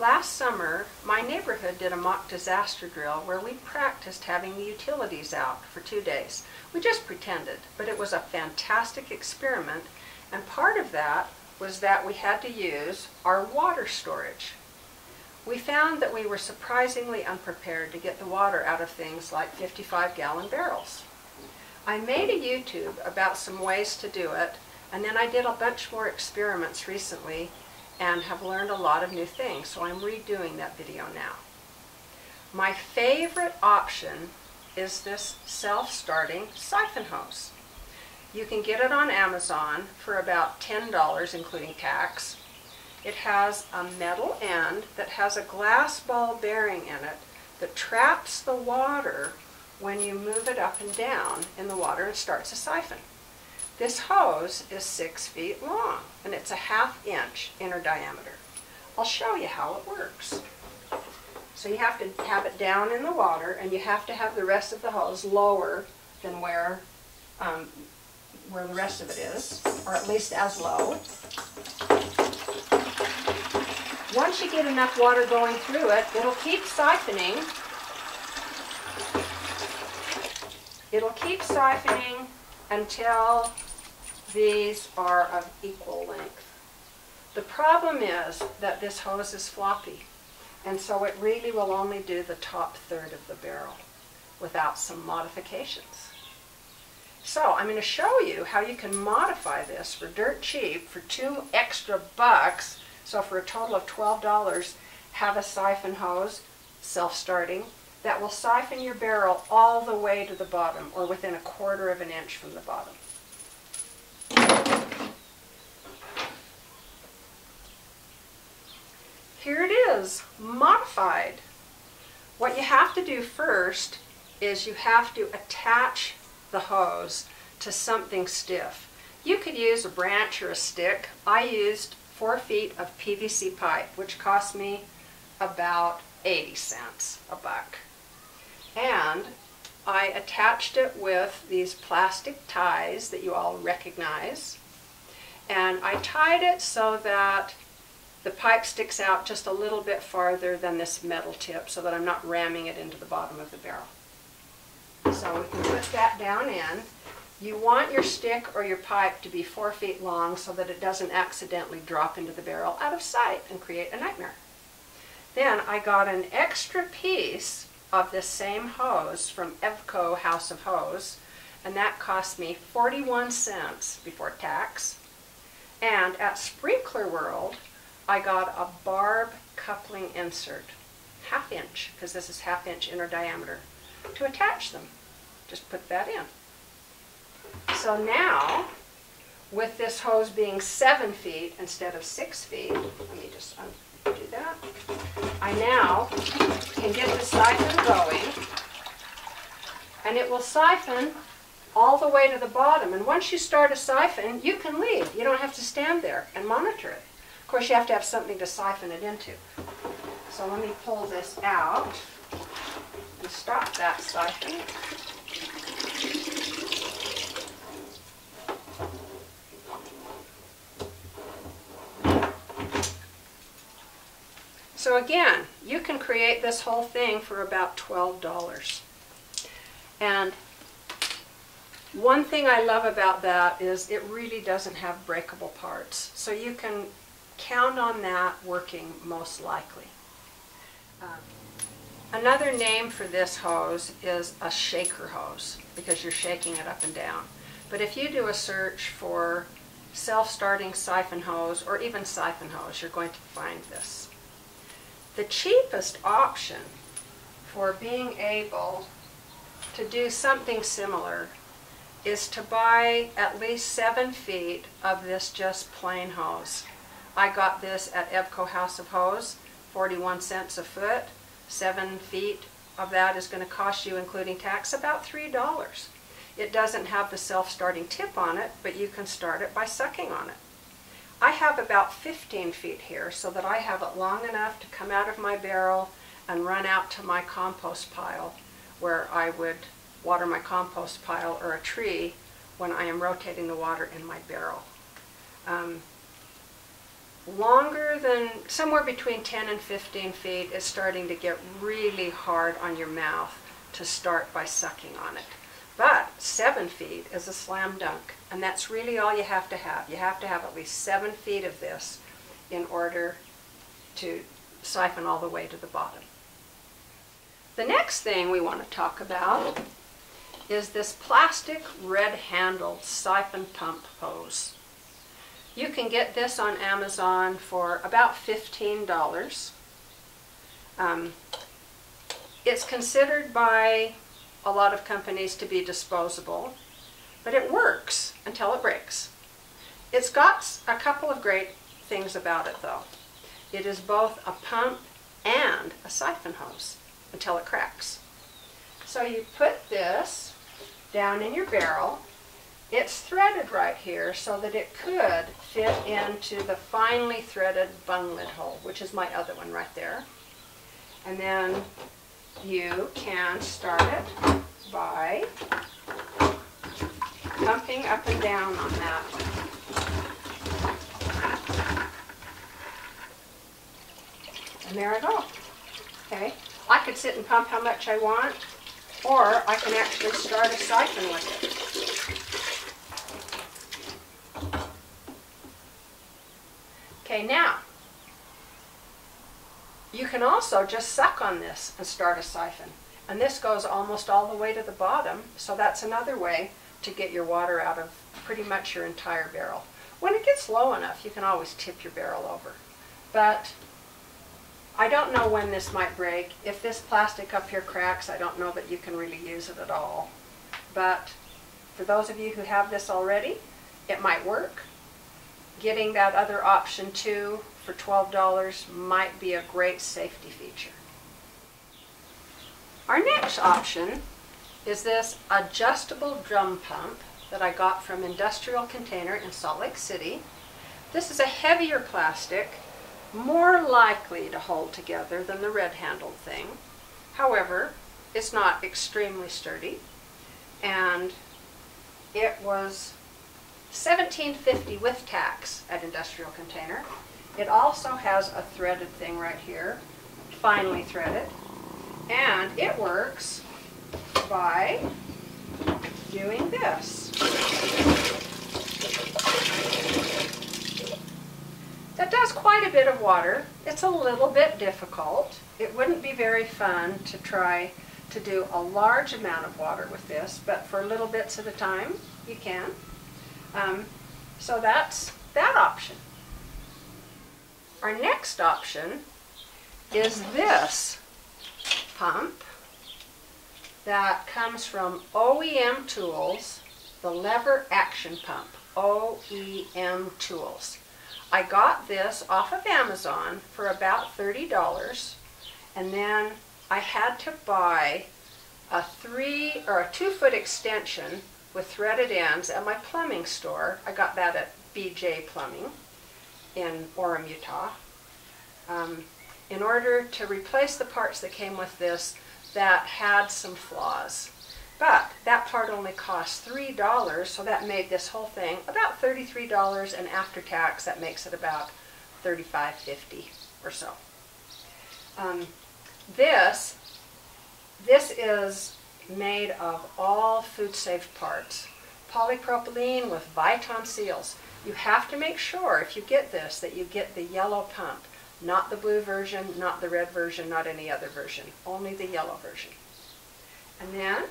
Last summer, my neighborhood did a mock disaster drill where we practiced having the utilities out for 2 days. We just pretended, but it was a fantastic experiment, and part of that was that we had to use our water storage. We found that we were surprisingly unprepared to get the water out of things like 55-gallon barrels. I made a YouTube about some ways to do it, and then I did a bunch more experiments recently and have learned a lot of new things, so I'm redoing that video now. My favorite option is this self-starting siphon hose. You can get it on Amazon for about $10, including tax. It has a metal end that has a glass ball bearing in it that traps the water when you move it up and down in the water and starts a siphon. This hose is 6 feet long, and it's a 1/2 inch inner diameter. I'll show you how it works. So you have to have it down in the water, and you have to have the rest of the hose lower than where the rest of it is, or at least as low. Once you get enough water going through it, it'll keep siphoning. It'll keep siphoning until these are of equal length. The problem is that this hose is floppy, and so it really will only do the top third of the barrel without some modifications. So I'm going to show you how you can modify this for dirt cheap for $2 extra. So for a total of $12, have a siphon hose, self-starting, that will siphon your barrel all the way to the bottom, or within 1/4 of an inch from the bottom. Here it is, modified. What you have to do first is you have to attach the hose to something stiff. You could use a branch or a stick. I used 4 feet of PVC pipe, which cost me about 80 cents, $1. And I attached it with these plastic ties that you all recognize. And I tied it so that the pipe sticks out just a little bit farther than this metal tip, so that I'm not ramming it into the bottom of the barrel. So we can put that down in. You want your stick or your pipe to be 4 feet long so that it doesn't accidentally drop into the barrel out of sight and create a nightmare. Then I got an extra piece of this same hose from Evco House of Hose, and that cost me 41 cents before tax. And at Sprinkler World, I got a barb coupling insert, 1/2 inch, because this is 1/2 inch inner diameter, to attach them. Just put that in. So now, with this hose being 7 feet instead of 6 feet, let me just undo that, I now can get the siphon going, and it will siphon all the way to the bottom. And once you start a siphon, you can leave. You don't have to stand there and monitor it. Of course, you have to have something to siphon it into. So let me pull this out and stop that siphon. So again, you can create this whole thing for about $12. And one thing I love about that is it really doesn't have breakable parts. So you can count on that working most likely. Another name for this hose is a shaker hose, because you're shaking it up and down. But if you do a search for self-starting siphon hose, or even siphon hose, you're going to find this. The cheapest option for being able to do something similar is to buy at least 7 feet of this just plain hose. I got this at Evco House of Hose, 41 cents a foot. 7 feet of that is going to cost you, including tax, about $3. It doesn't have the self-starting tip on it, but you can start it by sucking on it. I have about 15 feet here, so that I have it long enough to come out of my barrel and run out to my compost pile, where I would water my compost pile or a tree when I am rotating the water in my barrel. longer than somewhere between 10 and 15 feet, it's starting to get really hard on your mouth to start by sucking on it. But 7 feet is a slam dunk, and that's really all you have to have. You have to have at least 7 feet of this in order to siphon all the way to the bottom. The next thing we want to talk about is this plastic red-handled siphon pump hose. You can get this on Amazon for about $15. It's considered by a lot of companies to be disposable, but it works until it breaks. It's got a couple of great things about it though. It is both a pump and a siphon hose until it cracks. So you put this down in your barrel. It's threaded right here so that it could fit into the finely threaded bung lid hole, which is my other one right there. And then you can start it by pumping up and down on that. And there I go. Okay, I could sit and pump how much I want, or I can actually start a siphon with it. Okay, now, you can also just suck on this and start a siphon. And this goes almost all the way to the bottom, so that's another way to get your water out of pretty much your entire barrel. When it gets low enough, you can always tip your barrel over. But I don't know when this might break. If this plastic up here cracks, I don't know that you can really use it at all. But for those of you who have this already, it might work. Getting that other option too for $12 might be a great safety feature. Our next option is this adjustable drum pump that I got from Industrial Container in Salt Lake City. This is a heavier plastic, more likely to hold together than the red-handled thing. However, it's not extremely sturdy, and it was $17.50 with tax at Industrial Container. It also has a threaded thing right here, finely threaded, and it works by doing this. That does quite a bit of water. It's a little bit difficult. It wouldn't be very fun to try to do a large amount of water with this, but for little bits at a time, you can. So that's that option. Our next option is this pump that comes from OEM Tools, the Lever Action Pump, OEM Tools. I got this off of Amazon for about $30, and then I had to buy a 2-foot extension with threaded ends at my plumbing store. I got that at BJ Plumbing in Orem, Utah. In order to replace the parts that came with this that had some flaws. But that part only cost $3, so that made this whole thing about $33, and after tax that makes it about $35.50 or so. This is made of all food-safe parts. Polypropylene with Viton seals. You have to make sure, if you get this, that you get the yellow pump. Not the blue version, not the red version, not any other version. Only the yellow version. And then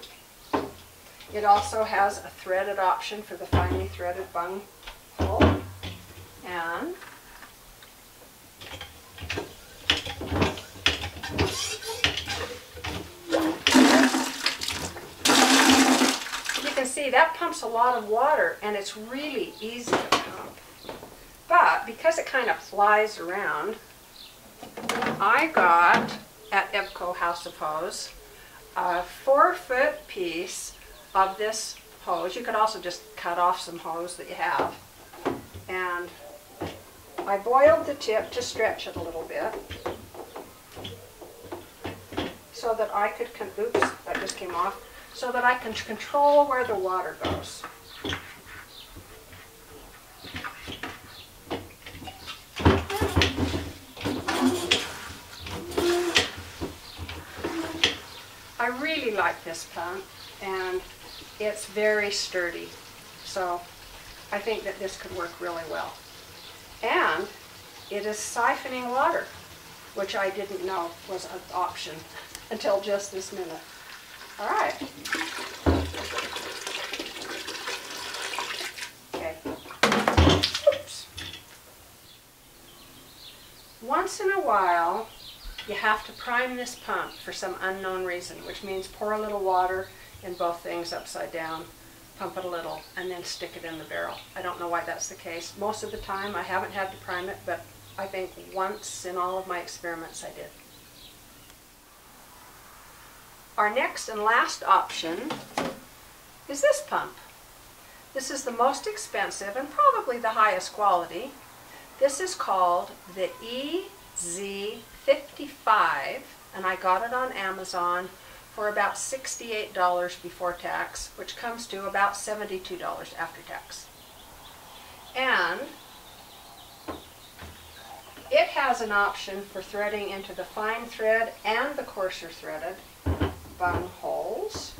it also has a threaded option for the finely threaded bung hole. And you can see that pumps a lot of water, and it's really easy to pump. But because it kind of flies around, I got at Evco House of Hose a 4-foot piece of this hose. You could also just cut off some hose that you have. And I boiled the tip to stretch it a little bit so that I could, oops, that just came off, so that I can control where the water goes. I really like this pump, and it's very sturdy. So I think that this could work really well. And it is siphoning water, which I didn't know was an option until just this minute. All right. Okay. Oops. Once in a while, you have to prime this pump for some unknown reason, which means pour a little water in both things upside down, pump it a little, and then stick it in the barrel. I don't know why that's the case. Most of the time I haven't had to prime it, but I think once in all of my experiments I did. Our next and last option is this pump. This is the most expensive and probably the highest quality. This is called the EZ55, and I got it on Amazon for about $68 before tax, which comes to about $72 after tax. And it has an option for threading into the fine thread and the coarser threaded bung holes.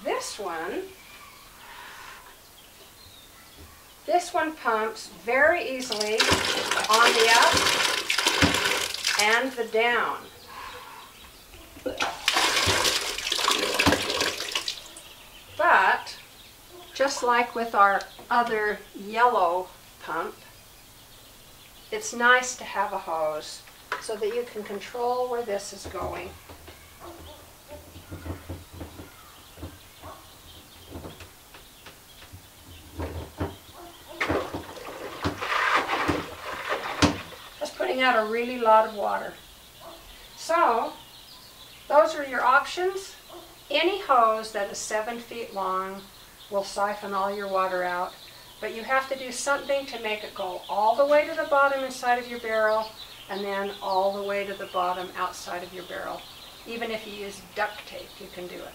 This one pumps very easily on the up and the down. But just like with our other yellow pump, it's nice to have a hose so that you can control where this is going. That's putting out a really lot of water. So those are your options. Any hose that is 7 feet long will siphon all your water out, but you have to do something to make it go all the way to the bottom inside of your barrel and then all the way to the bottom outside of your barrel. Even if you use duct tape, you can do it.